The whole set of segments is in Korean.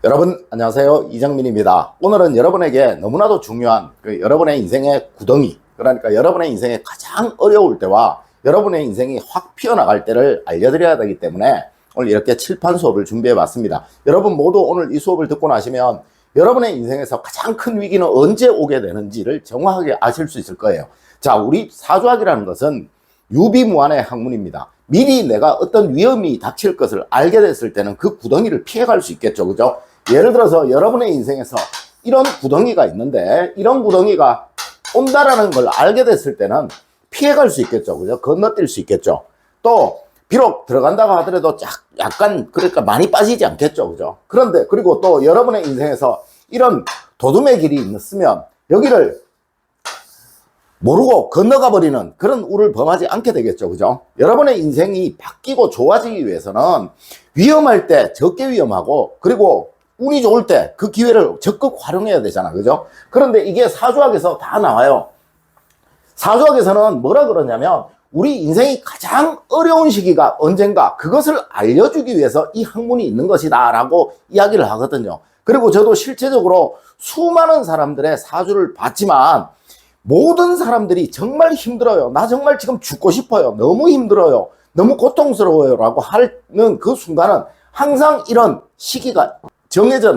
여러분 안녕하세요, 이정민입니다. 오늘은 여러분에게 너무나도 중요한 여러분의 인생의 구덩이, 그러니까 여러분의 인생에 가장 어려울 때와 여러분의 인생이 확 피어나갈 때를 알려드려야 되기 때문에 오늘 이렇게 칠판 수업을 준비해 봤습니다. 여러분 모두 오늘 이 수업을 듣고 나시면 여러분의 인생에서 가장 큰 위기는 언제 오게 되는지를 정확하게 아실 수 있을 거예요. 자, 우리 사주학이라는 것은 유비무환의 학문입니다. 미리 내가 어떤 위험이 닥칠 것을 알게 됐을 때는 그 구덩이를 피해갈 수 있겠죠, 그죠? 예를 들어서 여러분의 인생에서 이런 구덩이가 있는데 이런 구덩이가 온다라는 걸 알게 됐을 때는 피해갈 수 있겠죠, 그죠? 건너뛸 수 있겠죠. 또 비록 들어간다고 하더라도 약간 그러니까 많이 빠지지 않겠죠, 그죠? 그런데 그리고 또 여러분의 인생에서 이런 도둠의 길이 있으면 여기를 모르고 건너가 버리는 그런 우를 범하지 않게 되겠죠, 그죠? 여러분의 인생이 바뀌고 좋아지기 위해서는 위험할 때 적게 위험하고, 그리고 운이 좋을 때 그 기회를 적극 활용해야 되잖아, 그죠? 그런데 이게 사주학에서 다 나와요. 사주학에서는 뭐라 그러냐면 우리 인생이 가장 어려운 시기가 언젠가, 그것을 알려주기 위해서 이 학문이 있는 것이다 라고 이야기를 하거든요. 그리고 저도 실제적으로 수많은 사람들의 사주를 봤지만 모든 사람들이 정말 힘들어요, 나 정말 지금 죽고 싶어요, 너무 힘들어요, 너무 고통스러워요 라고 하는 그 순간은 항상 이런 시기가 정해져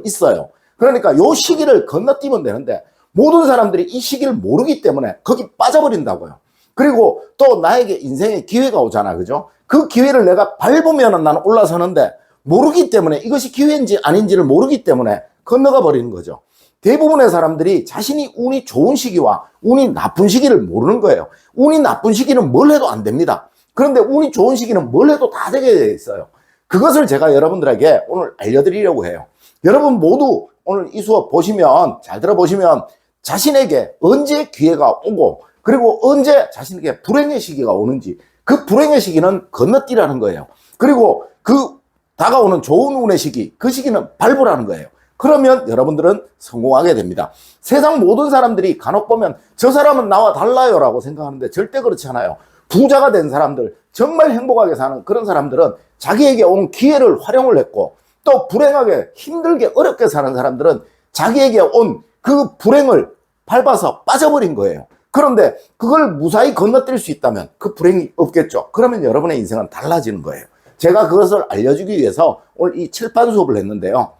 있어요. 그러니까 요 시기를 건너뛰면 되는데 모든 사람들이 이 시기를 모르기 때문에 거기 빠져버린다고요. 그리고 또 나에게 인생의 기회가 오잖아, 그죠? 그 기회를 내가 밟으면 나는 올라서는데 모르기 때문에, 이것이 기회인지 아닌지를 모르기 때문에 건너가 버리는 거죠. 대부분의 사람들이 자신이 운이 좋은 시기와 운이 나쁜 시기를 모르는 거예요. 운이 나쁜 시기는 뭘 해도 안 됩니다. 그런데 운이 좋은 시기는 뭘 해도 다 되게 돼 있어요. 그것을 제가 여러분들에게 오늘 알려드리려고 해요. 여러분 모두 오늘 이 수업 보시면, 잘 들어보시면 자신에게 언제 기회가 오고, 그리고 언제 자신에게 불행의 시기가 오는지, 그 불행의 시기는 건너뛰라는 거예요. 그리고 그 다가오는 좋은 운의 시기, 그 시기는 밟으라는 거예요. 그러면 여러분들은 성공하게 됩니다. 세상 모든 사람들이 간혹 보면 저 사람은 나와 달라요 라고 생각하는데 절대 그렇지 않아요. 부자가 된 사람들, 정말 행복하게 사는 그런 사람들은 자기에게 온 기회를 활용을 했고, 또 불행하게 힘들게 어렵게 사는 사람들은 자기에게 온 그 불행을 밟아서 빠져버린 거예요. 그런데 그걸 무사히 건너뛸 수 있다면 그 불행이 없겠죠. 그러면 여러분의 인생은 달라지는 거예요. 제가 그것을 알려주기 위해서 오늘 이 칠판 수업을 했는데요,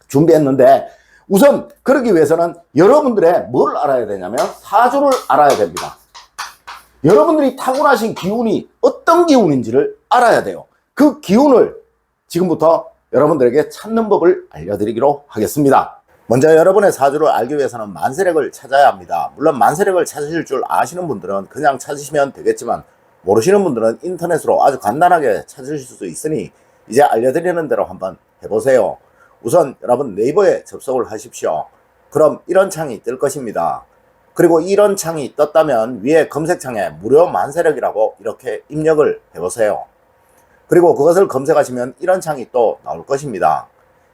준비했는데, 우선 그러기 위해서는 여러분들의 뭘 알아야 되냐면 사주를 알아야 됩니다. 여러분들이 타고나신 기운이 어떤 기운인지를 알아야 돼요. 그 기운을 지금부터 여러분들에게 찾는 법을 알려드리기로 하겠습니다. 먼저 여러분의 사주를 알기 위해서는 만세력을 찾아야 합니다. 물론 만세력을 찾으실 줄 아시는 분들은 그냥 찾으시면 되겠지만, 모르시는 분들은 인터넷으로 아주 간단하게 찾으실 수 있으니 이제 알려드리는 대로 한번 해보세요. 우선 여러분 네이버에 접속을 하십시오. 그럼 이런 창이 뜰 것입니다. 그리고 이런 창이 떴다면 위에 검색창에 무료 만세력이라고 이렇게 입력을 해보세요. 그리고 그것을 검색하시면 이런 창이 또 나올 것입니다.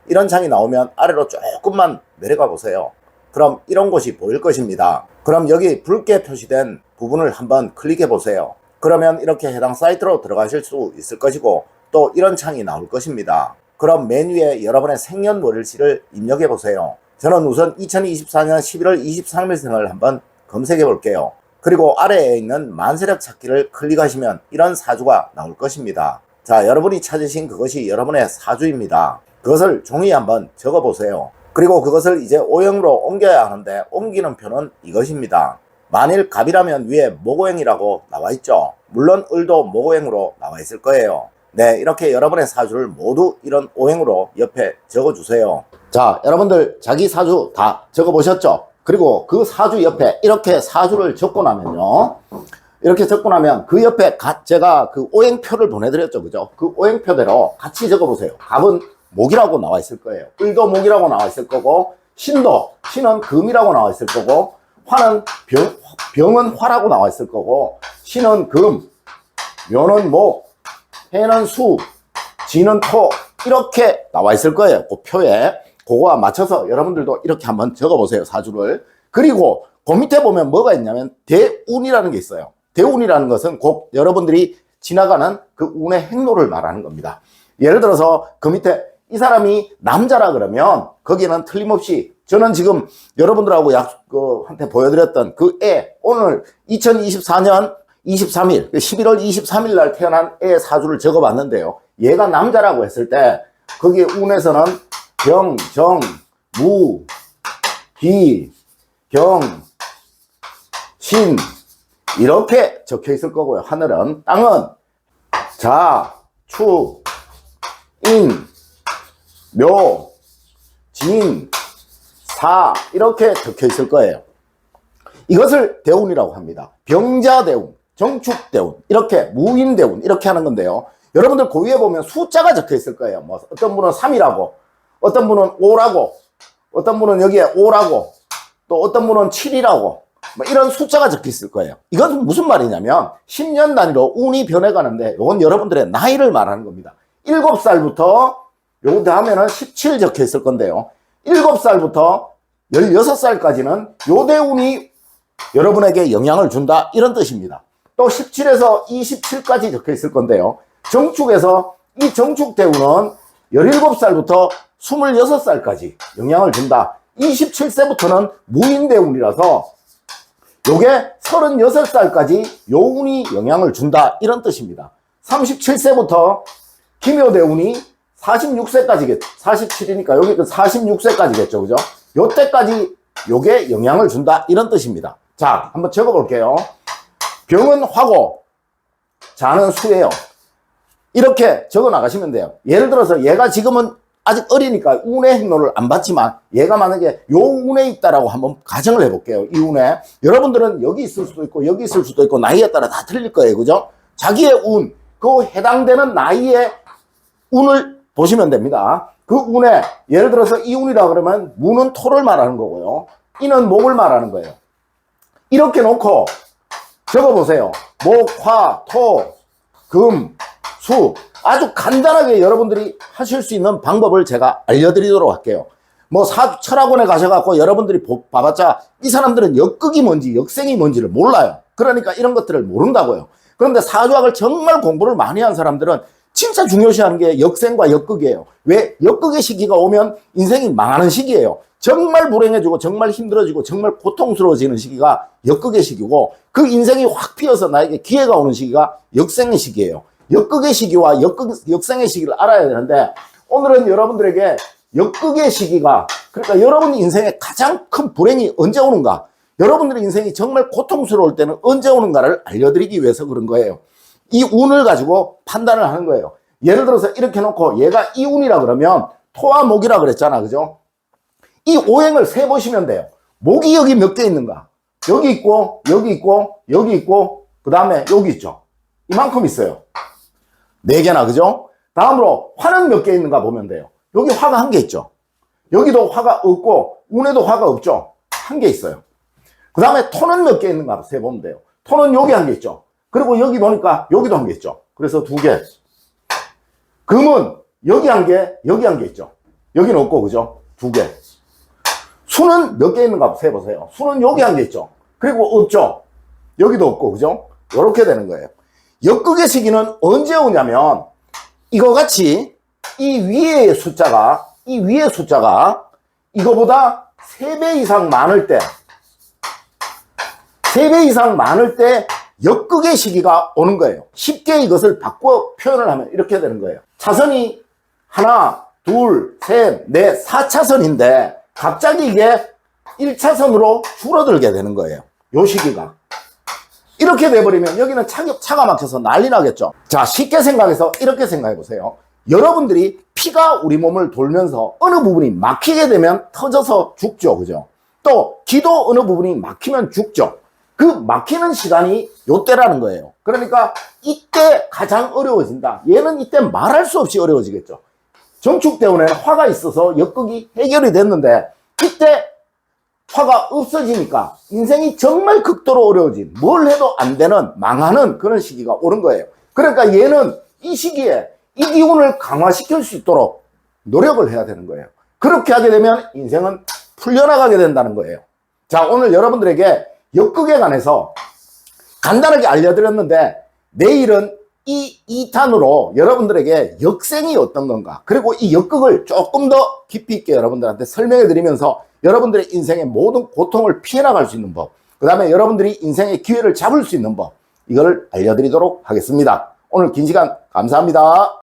이런 창이 나오면 아래로 조금만 내려가 보세요. 그럼 이런 곳이 보일 것입니다. 그럼 여기 붉게 표시된 부분을 한번 클릭해 보세요. 그러면 이렇게 해당 사이트로 들어가실 수 있을 것이고, 또 이런 창이 나올 것입니다. 그럼 맨 위에 여러분의 생년월일시를 입력해 보세요. 저는 우선 2024년 11월 23일생을 한번 검색해 볼게요. 그리고 아래에 있는 만세력 찾기를 클릭하시면 이런 사주가 나올 것입니다. 자, 여러분이 찾으신 그것이 여러분의 사주입니다. 그것을 종이에 한번 적어 보세요. 그리고 그것을 이제 O형으로 옮겨야 하는데, 옮기는 표는 이것입니다. 만일 갑이라면 위에 모고행이라고 나와 있죠. 물론 을도 모고행으로 나와 있을 거예요. 네, 이렇게 여러분의 사주를 모두 이런 O행으로 옆에 적어주세요. 자, 여러분들 자기 사주 다 적어보셨죠? 그리고 그 사주 옆에 이렇게 사주를 적고 나면요, 이렇게 적고 나면 그 옆에 제가 그 O행표를 보내드렸죠, 그죠? 그 O행표대로 같이 적어보세요. 갑은 목이라고 나와 있을 거예요. 을도 목이라고 나와 있을 거고, 신은 금이라고 나와 있을 거고, 화는 병은 화라고 나와 있을 거고, 신은 금, 묘는 목, 해는 수, 지는 토, 이렇게 나와 있을 거예요. 그 표에. 그거와 맞춰서 여러분들도 이렇게 한번 적어보세요, 사주를. 그리고 그 밑에 보면 뭐가 있냐면 대운이라는 게 있어요. 대운이라는 것은 곧 여러분들이 지나가는 그 운의 행로를 말하는 겁니다. 예를 들어서 그 밑에 이 사람이 남자라 그러면 거기는 틀림없이 저는 지금 여러분들하고 한테 보여드렸던 그 애, 오늘 2024년 23일, 11월 23일 날 태어난 애 사주를 적어봤는데요. 얘가 남자라고 했을 때 거기에 운에서는 병, 정, 무, 기, 경, 신 이렇게 적혀 있을 거고요. 하늘은, 땅은 자, 추, 인, 묘, 진, 사 이렇게 적혀 있을 거예요. 이것을 대운이라고 합니다. 병자대운, 정축대운, 이렇게 무인대운 이렇게 하는 건데요. 여러분들 그 위에 보면 숫자가 적혀 있을 거예요. 뭐 어떤 분은 3이라고, 어떤 분은 5라고, 어떤 분은 여기에 5라고, 또 어떤 분은 7이라고, 뭐 이런 숫자가 적혀 있을 거예요. 이건 무슨 말이냐면 10년 단위로 운이 변해가는데 이건 여러분들의 나이를 말하는 겁니다. 7살부터 요 다음에는 17 적혀 있을 건데요. 7살부터 16살까지는 요 대운이 여러분에게 영향을 준다 이런 뜻입니다. 또 17에서 27까지 적혀 있을 건데요. 정축에서 이 정축 대운은 17살부터 26살까지 영향을 준다. 27세부터는 무인 대운이라서 요게 36살까지 요 운이 영향을 준다 이런 뜻입니다. 37세부터 기묘 대운이 46세까지겠죠. 47이니까 여기 46세까지겠죠. 그죠? 요때까지 요게 영향을 준다 이런 뜻입니다. 자, 한번 적어 볼게요. 병은 화고, 자는 수예요. 이렇게 적어 나가시면 돼요. 예를 들어서 얘가 지금은 아직 어리니까 운의 행로를 안 받지만 얘가 만약에 요 운에 있다라고 한번 가정을 해볼게요. 이 운에. 여러분들은 여기 있을 수도 있고 여기 있을 수도 있고 나이에 따라 다 틀릴 거예요. 그죠? 자기의 운, 그 해당되는 나이의 운을 보시면 됩니다. 그 운에 예를 들어서 이 운이라 그러면 무는 토를 말하는 거고요. 이는 목을 말하는 거예요. 이렇게 놓고 적어보세요. 목, 화, 토, 금, 수. 아주 간단하게 여러분들이 하실 수 있는 방법을 제가 알려드리도록 할게요. 뭐 철학원에 가셔갖고 여러분들이 봐봤자 이 사람들은 역극이 뭔지 역생이 뭔지를 몰라요. 그러니까 이런 것들을 모른다고요. 그런데 사주학을 정말 공부를 많이 한 사람들은 진짜 중요시하는 게 역생과 역극이에요. 왜? 역극의 시기가 오면 인생이 망하는 시기예요. 정말 불행해지고 정말 힘들어지고 정말 고통스러워지는 시기가 역극의 시기고 그 인생이 확 피어서 나에게 기회가 오는 시기가 역생의 시기예요. 역극의 시기와 역생의 시기를 알아야 되는데 오늘은 여러분들에게 역극의 시기가 그러니까 여러분 인생에 가장 큰 불행이 언제 오는가, 여러분들의 인생이 정말 고통스러울 때는 언제 오는가를 알려드리기 위해서 그런 거예요. 이 운을 가지고 판단을 하는 거예요. 예를 들어서 이렇게 놓고 얘가 이 운이라 그러면 토와 목이라 그랬잖아. 그죠? 이 오행을 세보시면 돼요. 목이 여기 몇 개 있는가? 여기 있고 여기 있고 여기 있고 그 다음에 여기 있죠. 이만큼 있어요. 4개나. 그죠? 다음으로 화는 몇 개 있는가 보면 돼요. 여기 화가 1개 있죠. 여기도 화가 없고 운에도 화가 없죠. 1개 있어요. 그 다음에 토는 몇 개 있는가 세보면 돼요. 토는 여기 1개 있죠. 그리고 여기 보니까 여기도 1개 있죠. 그래서 2개. 금은 여기 1개, 여기 1개 있죠. 여기는 없고, 그죠? 2개. 수는 몇 개 있는가 세보세요. 수는 여기 1개 있죠. 그리고 없죠. 여기도 없고, 그죠? 이렇게 되는 거예요. 역극의 시기는 언제 오냐면 이거 같이 이 위의 숫자가 이거보다 3배 이상 많을 때 3배 이상 많을 때 역극의 시기가 오는 거예요. 쉽게 이것을 바꿔 표현을 하면 이렇게 되는 거예요. 차선이 하나, 둘, 셋, 넷, 4차선인데 갑자기 이게 1차선으로 줄어들게 되는 거예요. 요 시기가. 이렇게 돼버리면 여기는 차가 막혀서 난리 나겠죠. 자, 쉽게 생각해서 이렇게 생각해 보세요. 여러분들이 피가 우리 몸을 돌면서 어느 부분이 막히게 되면 터져서 죽죠. 그죠? 또 기도 어느 부분이 막히면 죽죠. 그 막히는 시간이 요때라는 거예요. 그러니까 이때 가장 어려워진다. 얘는 이때 말할 수 없이 어려워지겠죠. 정축 때문에는 화가 있어서 역극이 해결이 됐는데 이때 화가 없어지니까 인생이 정말 극도로 어려워진, 뭘 해도 안 되는, 망하는 그런 시기가 오는 거예요. 그러니까 얘는 이 시기에 이 기운을 강화시킬 수 있도록 노력을 해야 되는 거예요. 그렇게 하게 되면 인생은 풀려나가게 된다는 거예요. 자, 오늘 여러분들에게 역극에 관해서 간단하게 알려드렸는데 내일은 이 2탄으로 여러분들에게 역생이 어떤 건가, 그리고 이 역극을 조금 더 깊이 있게 여러분들한테 설명해 드리면서 여러분들의 인생의 모든 고통을 피해 나갈 수 있는 법, 그 다음에 여러분들이 인생의 기회를 잡을 수 있는 법, 이걸 알려드리도록 하겠습니다. 오늘 긴 시간 감사합니다.